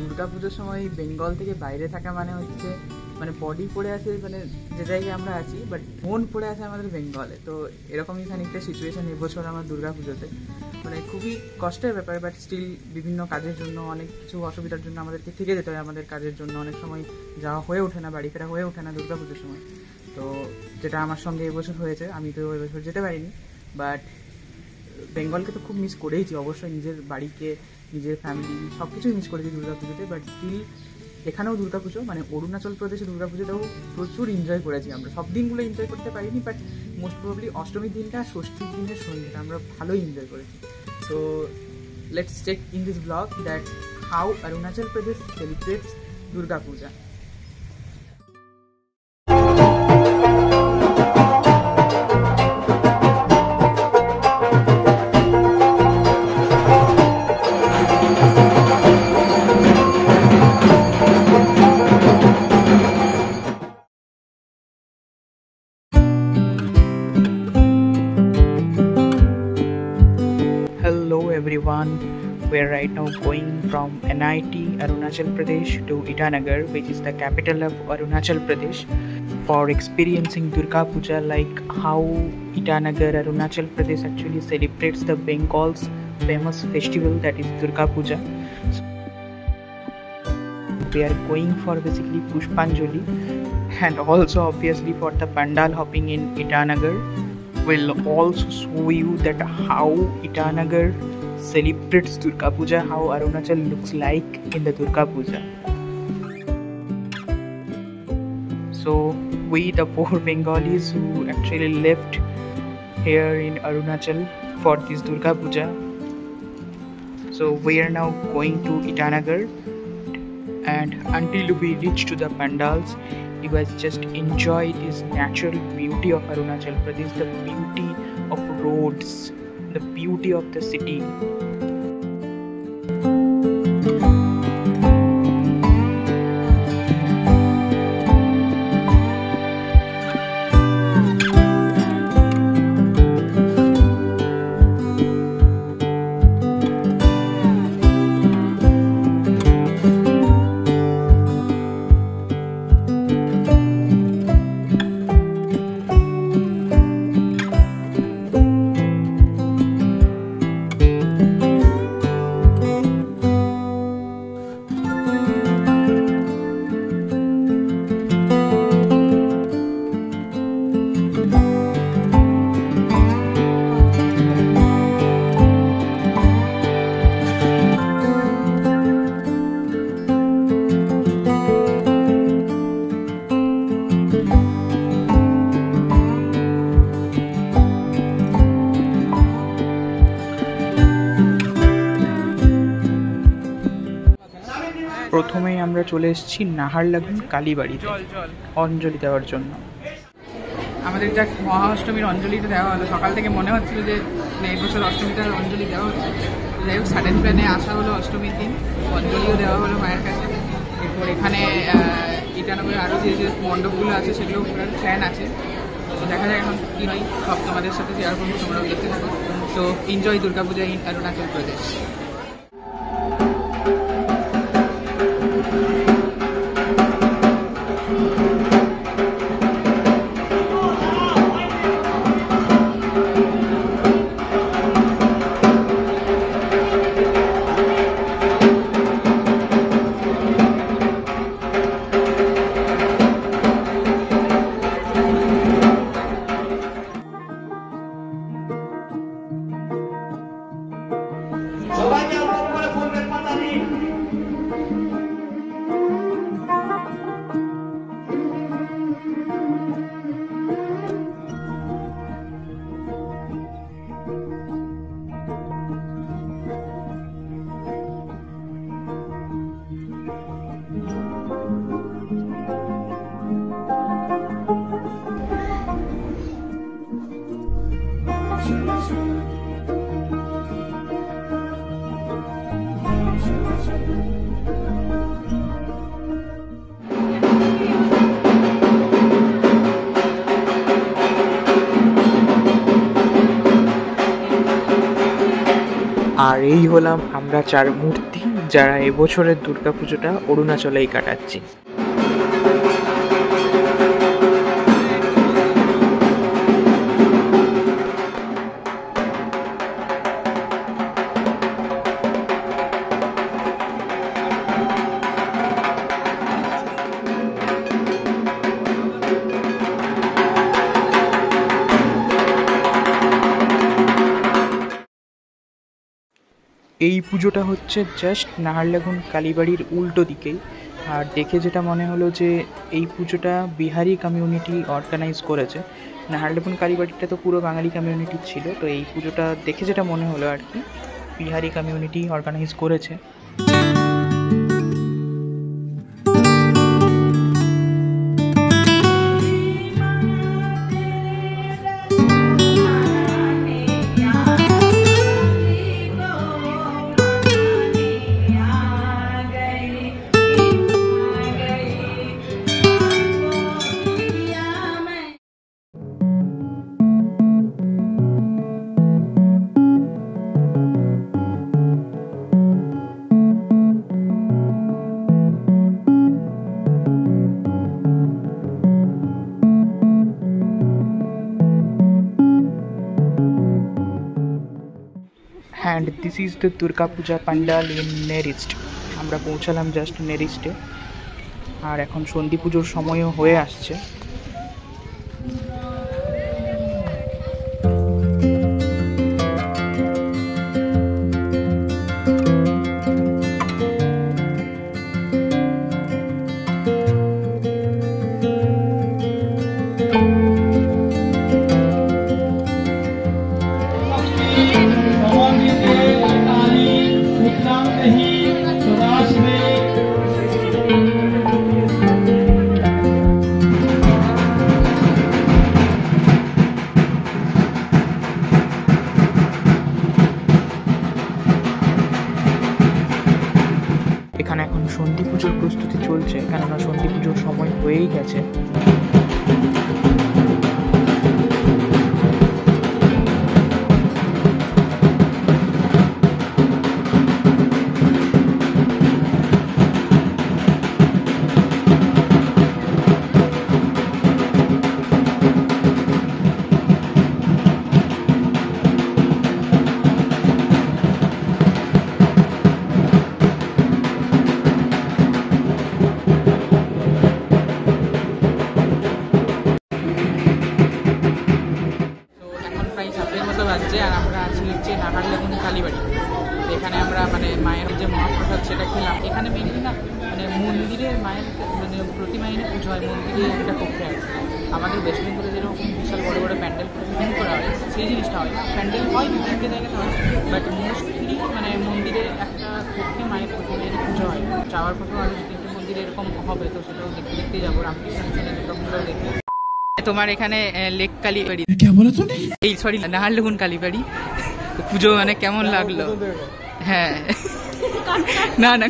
দুর্গা পুজোর সময় বেঙ্গল থেকে বাইরে থাকা মানে হচ্ছে মানে বডি পড়ে আছে মানে যে জায়গায় আমরা আছি, বাট মন পড়ে আছে আমাদের বেঙ্গলে। তো এরকমই খানিকটা সিচুয়েশন এবছর আমার দুর্গা পুজোতে, মানে খুবই কষ্টের ব্যাপার। বাট স্টিল বিভিন্ন কাজের জন্য অনেক কিছু অসুবিধার জন্য আমাদেরকে থেকে যেতে হয়। আমাদের কাজের জন্য অনেক সময় যাওয়া হয়ে ওঠে না, বাড়ি ফেরা হয়ে ওঠে না দুর্গা পুজোর সময়। তো যেটা আমার সঙ্গে এবছর হয়েছে, আমি তো এবছর যেতে পারিনি, বাট বেঙ্গলকে তো খুব মিস করেইছি অবশ্যই, নিজের বাড়িকে, নিজের ফ্যামিলি সব কিছুই মিস করেছি দুর্গা পুজোতে। বাট স্টিল এখানেও দুর্গা পুজো মানে অরুণাচল প্রদেশে দুর্গা পুজোটাও প্রচুর এনজয় করেছি আমরা। সব দিনগুলো এনজয় করতে পারিনি, বাট মোস্ট প্রবলি অষ্টমীর দিনটা, ষষ্ঠীর দিনের সন্ধ্যেটা আমরা ভালোই এনজয় করেছি। তো let's check in this blog that how Arunachal Pradesh celebrates Durga Puja. Hello everyone, we are right now going from NIT Arunachal Pradesh to Itanagar, which is the capital of Arunachal Pradesh, for experiencing Durga Puja, like how Itanagar, Arunachal Pradesh actually celebrates the Bengal's famous festival, that is Durga Puja. So we are going for basically Pushpanjali and also obviously for the pandal hopping in Itanagar. Will also show you that how Itanagar celebrates Durga Puja, how Arunachal looks like in the Durga Puja. So we, the four Bengalis who actually left here in Arunachal for this Durga Puja, so we are now going to Itanagar, and until we reach to the pandals, you guys just enjoy this natural beauty of Arunachal Pradesh, the beauty of roads, the beauty of the city. প্রথমেই আমরা চলে এসেছি নাহারলাগুন কালীবাড়িতে অঞ্জলি দেওয়ার জন্য। আমাদের যা মহা অষ্টমীর অঞ্জলিটা দেওয়া হলো, সকাল থেকে মনে হচ্ছিল যে এই বছর অষ্টমীটার অঞ্জলি দেওয়া হচ্ছে, যাই হোক সাডেন প্ল্যানে আসা হলো অষ্টমীর দিন, অঞ্জলিও দেওয়া হলো মায়ের কাছে। এরপর এখানে ইটানগরে আরও যে যে মণ্ডপগুলো আছে সেগুলো পুরো প্ল্যান আছে, তো দেখা যায় এখন কী হয়, সব তোমাদের সাথে শেয়ার করবো, তোমরাও দেখতে থাকো। তো এনজয় দুর্গা পূজা ইন অরুণাচল প্রদেশ। আর এই হলাম আমরা চার মূর্তি, যারা এবছরের দুর্গাপুজোটা অরুণাচলেই কাটাচ্ছি। এই পুজোটা হচ্ছে জাস্ট নাহারলাগুন কালীবাড়ির উল্টো দিকেই। আর দেখে যেটা মনে হলো যে এই পুজোটা বিহারি কমিউনিটি অর্গানাইজ করেছে। নাহারলাগুন কালীবাড়িটা তো পুরো বাঙালি কমিউনিটি ছিল, তো এই পুজোটা দেখে যেটা মনে হলো আর কি বিহারি কমিউনিটি অর্গানাইজ করেছে। And this is the Durga Puja pandal in nearest. আমরা পৌঁছালাম জাস্ট নেরিস্টে, আর এখন সন্ধি পুজোর সময়ও হয়ে আসছে। এখানে এখন সন্ধি পুজোর প্রস্তুতি চলছে, কেননা সন্ধি পুজোর সময় হয়েই গেছে। আর আমরা আছি হচ্ছে নাহারলাগুন কালীবাড়ি। এখানে আমরা মানে মায়ের যে মহাপ্রসাদ সেটা খেলাম। এখানে মেনলি না মানে মন্দিরে মায়ের মানে প্রতিমা এনে পুজো হয়, মন্দিরে একটা কক্ষে আছে। আমাদের ওয়েস্ট বেঙ্গলে যেরকম বিশাল বড় বড় প্যান্ডেল বিভিন্ন করা হয় সেই জিনিসটা হয় না। প্যান্ডেল হয় বিভিন্ন জায়গাতে হয়, বাট মোস্টলি মানে মন্দিরে একটা কক্ষে মায়ের প্রতিমা এনে পুজো হয়। যাওয়ার পথেও আরও দু তিনটে মন্দিরে এরকম হবে, তো সেটাও দেখতে দেখতে যাবো। রামকৃষ্ণ মিশনের দুর্গাপুজোটাও দেখতে। তোমার এখানে লেক কালীবাড়ি, এই সরি নাহারলাগুন কালীবাড়ি পুজো মানে কেমন লাগলো? হ্যাঁ না না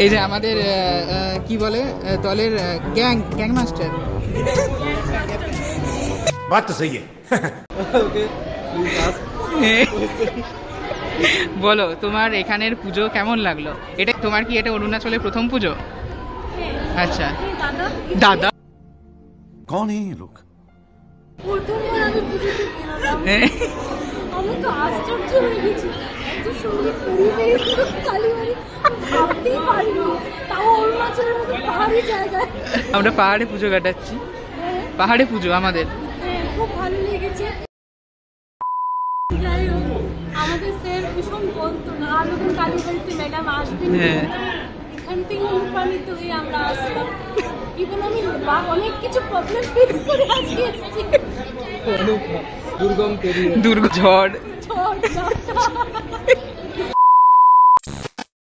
এই যে আমাদের কি বলে দলের গ্যাং মাস্টার। বাত তো সহি বলো তোমার এখানের পুজো কেমন লাগলো? এটা তোমার কি এটা অরুণাচলের প্রথম পুজো? আচ্ছা দাদা कौन है ये लोग? প্রথমবার আমি পুজোতে গেলাম, আমি তো আশ্চর্য হয়ে গেছি। এত সুন্দর পরিবেশ, কালীবাড়ি ভাবতেই পারিনি, তাও অরুণাচলের মতো পাহাড়ি জায়গায়। আমরা পাহাড়ে পুজো কাটাচ্ছি, পাহাড়ে পুজো আমাদের খুব ভালো লেগেছে। যাই হোক, আমাদের স্যার ভীষণ বলতো নাহারলাগুন কালীবাড়িতে ম্যাডাম আসবেন, এখান থেকে অনুপ্রাণিত হয়ে আমরা আসলাম। ইভেন আমি অনেক কিছু প্রবলেম ফেস করে আজকে এসেছি। দুর্গম ঝড়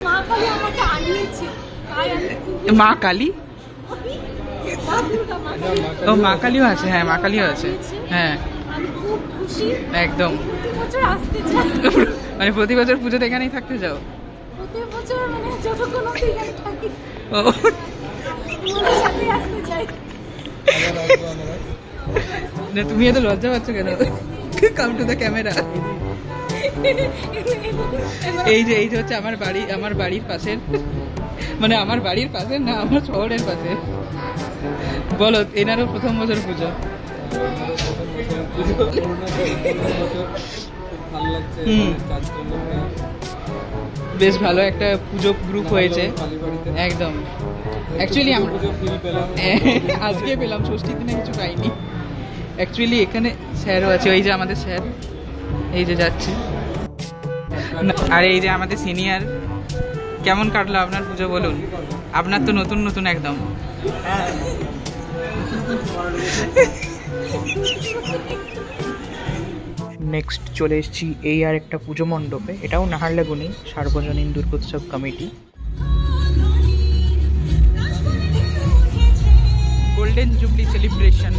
মা কালী আমাকে আনিয়েছে। মা কালী, ও মা কালীও আছে, হ্যাঁ মা কালীও আছে, হ্যাঁ আমি খুব খুশি একদম। প্রতি বছর আসতে চাই, মানে প্রতি বছর পুজোতে এখানেই থাকতে যাও? প্রতি বছর মানে যতক্ষণ অবধি এখানে থাকি ও তোমাদের সাথে আসতে চাই। না তুমি এত লজ্জা পাচ্ছ কেন? Come to the camera. এই যে হচ্ছে আমার বাড়ির পাশের, মানে আমার বাড়ির পাশের না, আমার শহরের পাশে। বলো, এনারও প্রথম বছর পুজো। বেশ ভালো একটা পুজো গ্রুপ হয়েছে একদম। অ্যাকচুয়ালি আজকে পেলাম, ষষ্ঠীর দিনে কিছু পাইনি। অ্যাকচুয়ালি এখানে স্যারও আছে, ওই যে আমাদের স্যার, এই যে যাচ্ছে। আর এই যে আমাদের সিনিয়র। কেমন কাটলো আপনার পুজো বলুন? আপনার তো নতুন নতুন একদম। নেক্সট চলে এসেছি এই আর একটা পুজো মণ্ডপে, এটাও নাহারলাগুনি সার্বজনীন দুর্গোৎসব committee. Golden jubilee celebration.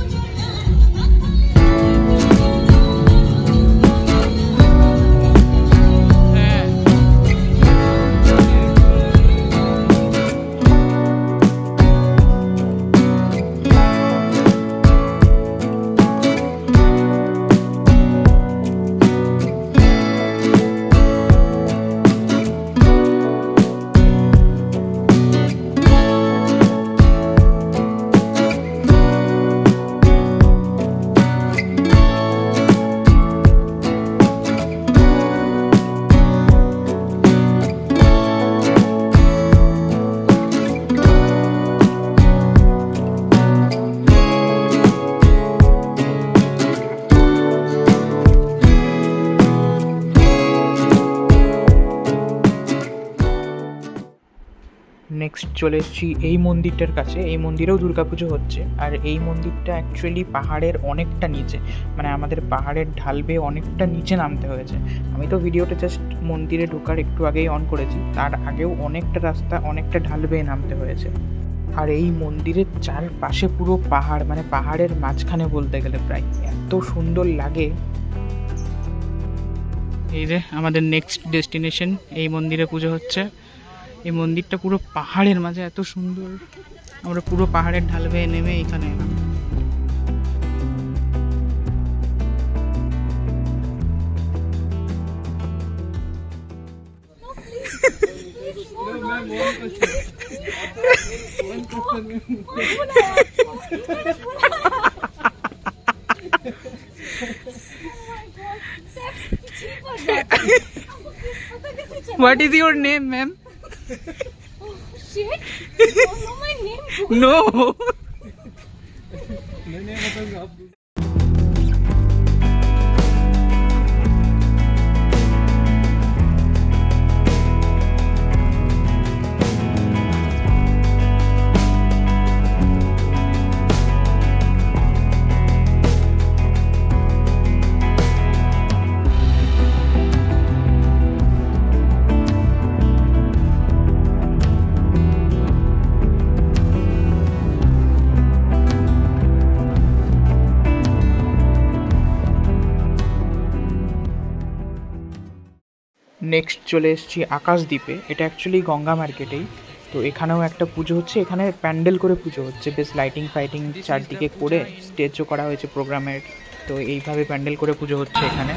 Next চলে এসেছি এই মন্দিরটার কাছে। এই মন্দিরেও দুর্গাপুজো হচ্ছে, আর এই মন্দিরটা অ্যাকচুয়ালি পাহাড়ের অনেকটা নিচে, মানে আমাদের পাহাড়ের ঢাল বেয়ে অনেকটা নিচে নামতে হয়েছে। আমি তো ভিডিওটা জাস্ট মন্দিরে ঢোকার একটু আগেই অন করেছি, তার আগেও অনেকটা রাস্তা, অনেকটা ঢাল বেয়ে নামতে হয়েছে। আর এই মন্দিরের চারপাশে পুরো পাহাড়, মানে পাহাড়ের মাঝখানে বলতে গেলে প্রায়, এত সুন্দর লাগে। এই যে আমাদের নেক্সট ডেস্টিনেশন, এই মন্দিরে পুজো হচ্ছে। এই মন্দিরটা পুরো পাহাড়ের মাঝে, এত সুন্দর। আমরা পুরো পাহাড়ের ঢাল বেয়ে নেমে এখানে এলাম। What is your name, ma'am? Oh shit! You don't know my name? No. Next চলে এসেছি আকাশদ্বীপে। এটা অ্যাকচুয়ালি গঙ্গা মার্কেটেই। তো এখানেও একটা পুজো হচ্ছে, এখানে প্যান্ডেল করে পুজো হচ্ছে, বেশ লাইটিং ফাইটিং চারদিকে করে স্টেজও করা হয়েছে প্রোগ্রামের। তো এইভাবে প্যান্ডেল করে পুজো হচ্ছে এখানে।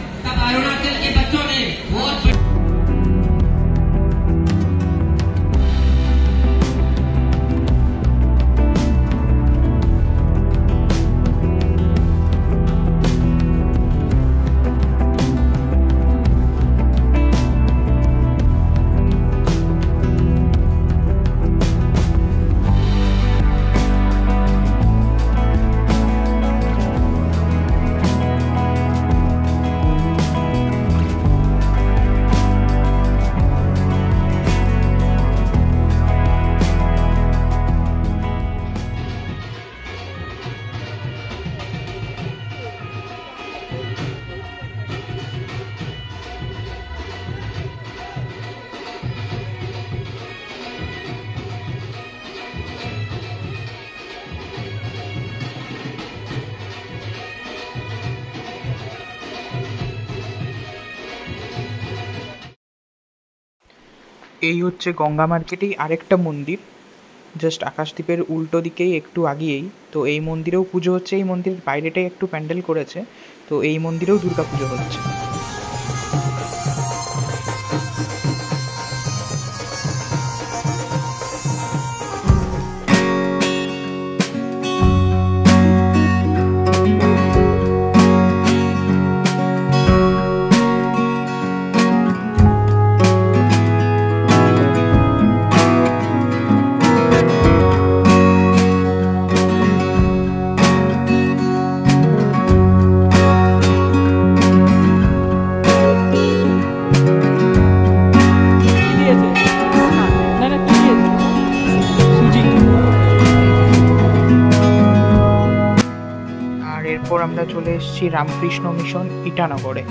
এই হচ্ছে গঙ্গা মার্কেটেই আরেকটা মন্দির, জাস্ট আকাশদ্বীপের উল্টো দিকেই একটু আগিয়েই। তো এই মন্দিরেও পুজো হচ্ছে, এই মন্দিরের বাইরেটাই একটু প্যান্ডেল করেছে, তো এই মন্দিরেও দুর্গা পুজো হচ্ছে। এরপর আমরা চলে এসেছি রামকৃষ্ণ মিশন ইটানগরে।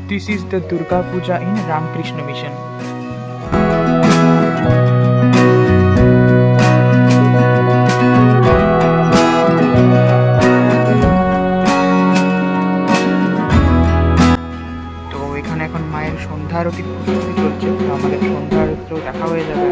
This is the Durga Puja in Ramakrishna mission. তো এখানে এখন মায়ের সন্ধ্যা আরতি চলছে, তো আমাদের সন্ধ্যা আরতিও দেখা হয়ে যাবে।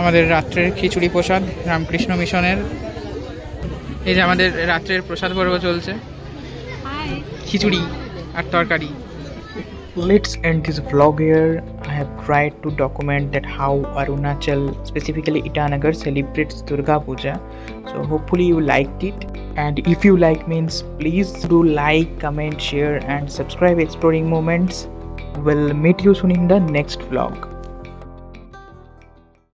আমাদের রাত্রের খিচুড়ি প্রসাদ রামকৃষ্ণ মিশনের। এই যে আমাদের রাত্রের প্রসাদ পর্ব চলছে, খিচুড়ি আর তরকারি। Let's end this vlog here. I have tried to document that how Arunachal, specifically Itanagar, celebrates Durga Puja. So hopefully you liked it. And if you like means please do like, comment, share and subscribe Exploring Moments. We'll meet you soon in the next vlog.